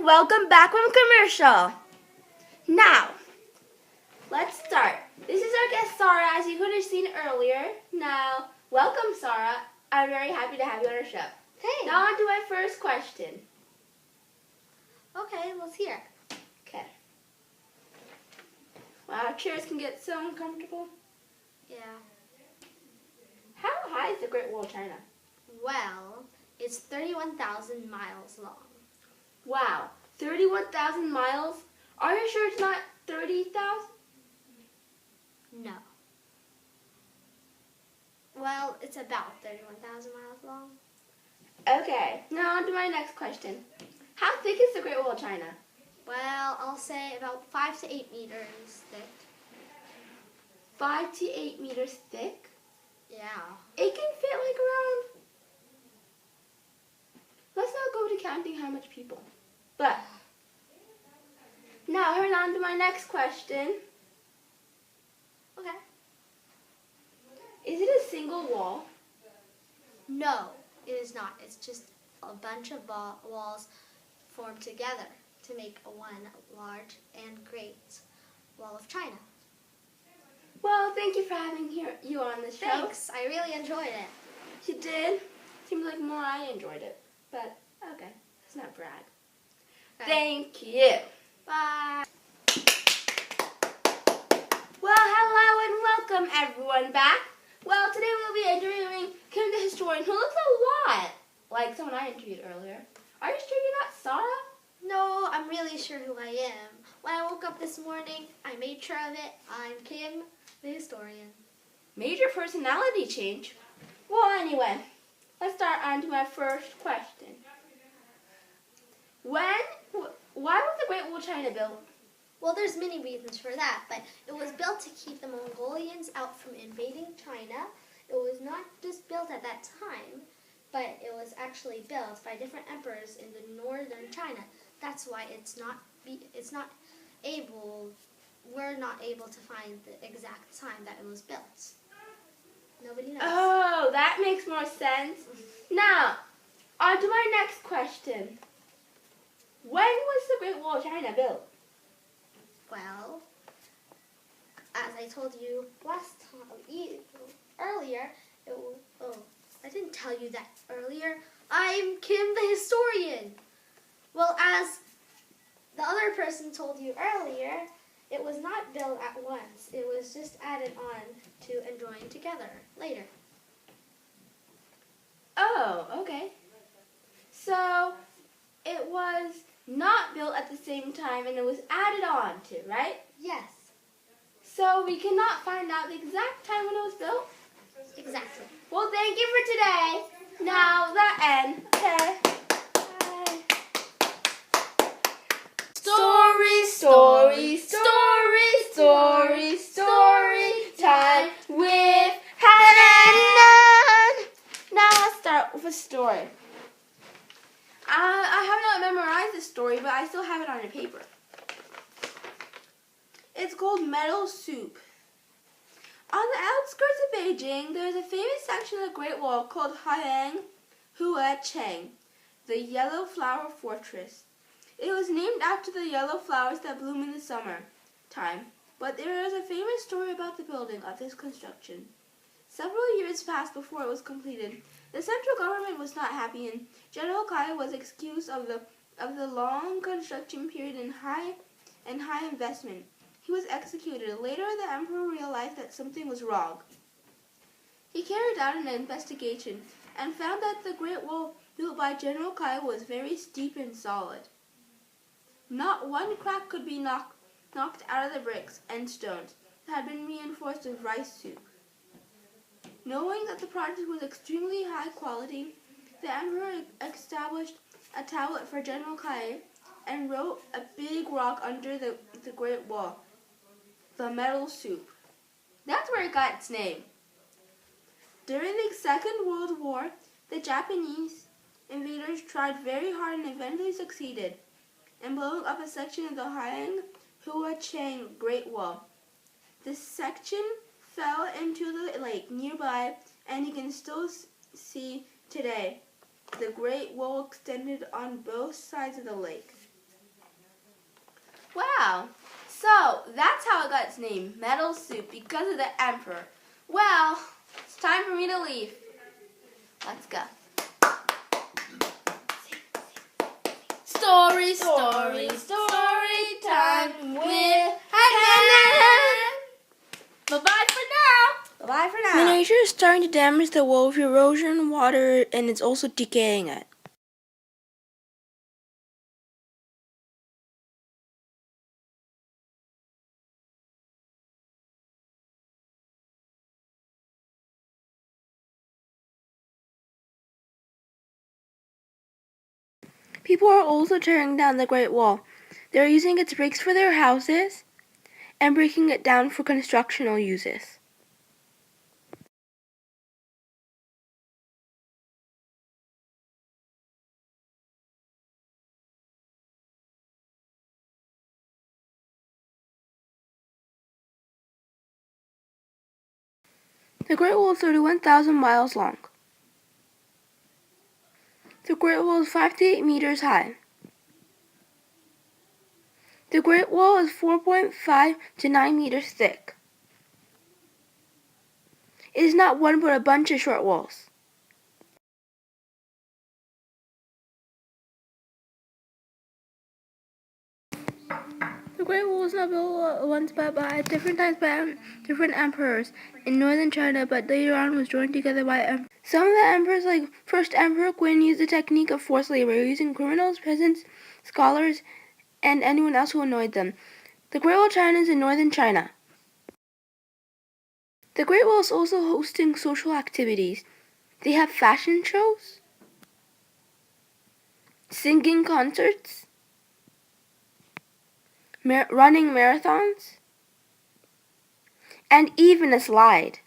and welcome back from commercial. Now, let's start. This is our guest Sarah, as you could have seen earlier. Now, welcome Sarah. I'm very happy to have you on our show. Thanks. Now on to my first question. Okay, let's hear it. Okay. Wow, chairs can get so uncomfortable. Yeah. How high is the Great Wall of China? Well, it's 31,000 miles long. Wow, 31,000 miles? Are you sure it's not 30,000? No. Well, it's about 31,000 miles long. Okay, now on to my next question. How thick is the Great Wall of China? Well, I'll say about 5 to 8 meters thick. 5 to 8 meters thick? Yeah. It can fit like around... Let's not go to counting how much people. But, now head on to my next question. Okay. Is it a single wall? No, it is not. It's just a bunch of walls formed together to make one large and great wall of China. Well, thank you for having you on the show. Thanks. I really enjoyed it. You did? Seems like more I enjoyed it. But, okay. Let's not brag. Okay. Thank you. Bye. Well, hello and welcome everyone back. Well, today we'll be interviewing Kim the historian, who looks a lot like someone I interviewed earlier. Are you sure you're not Sarah? No, I'm really sure who I am. When I woke up this morning, I made sure of it. I'm Kim, the historian. Major personality change. Well, anyway, let's start on to my first question. Why was the Great Wall of China built? Well, there's many reasons for that, but it was built to keep the Mongolians out from invading China. It was not just built at that time, but it was actually built by different emperors in the northern China. That's why we're not able to find the exact time that it was built. Nobody knows. Oh, that makes more sense. Now, on to my next question. When was the Great Wall of China built? Well, as I told you earlier, I didn't tell you that earlier. I'm Kim the historian. Well, as the other person told you earlier, it was not built at once. It was just added on to and joined together later. Oh, okay. So, it was not built at the same time and it was added on to, right? Yes. So, we cannot find out the exact time when it was built? Exactly. Well, thank you for today. Now, the end. Okay. Bye. Story time with Hanan. Now let's start with a story. I have not memorized this story, but I still have it on a paper. It's called Metal Soup. On the outskirts of Beijing, there is a famous section of the Great Wall called Hanan Cheng, the Yellow Flower Fortress. It was named after the yellow flowers that bloom in the summer time, but there is a famous story about the building of this construction. Several years passed before it was completed. The central government was not happy, and General Kai was excused of the long construction period and high investment. He was executed. Later, the emperor realized that something was wrong. He carried out an investigation and found that the Great Wall built by General Kai was very steep and solid. Not one crack could be knocked out of the bricks and stones that had been reinforced with rice soup. Knowing that the project was extremely high quality, the emperor established a tablet for General Kai and wrote a big rock under the Great Wall, the Metal Soup. That's where it got its name. During the Second World War, the Japanese invaders tried very hard and eventually succeeded in blowing up a section of the Hanan Cheng Great Wall. The section fell into the lake nearby, and you can still see today. The Great Wall extended on both sides of the lake. Wow. So, that's how it got its name, Metal Soup, because of the emperor. Well, it's time for me to leave. Let's go. Story time with Hanan. Bye-bye for now. Bye-bye for now. The nature is starting to damage the wall with erosion, water, and it's also decaying it. People are also tearing down the Great Wall. They're using its bricks for their houses and breaking it down for constructional uses. The Great Wall is 31,000 miles long. The Great Wall is 5 to 8 meters high. The Great Wall is 4.5 to 9 meters thick. It is not one but a bunch of short walls. The Great Wall was not built once but by different times by different emperors in northern China, but later on was joined together by emperors. Some of the emperors, like first Emperor Qin, used the technique of forced labor, using criminals, peasants, scholars, and anyone else who annoyed them. The Great Wall of China is in northern China. The Great Wall is also hosting social activities. They have fashion shows, singing concerts, running marathons, and even a slide.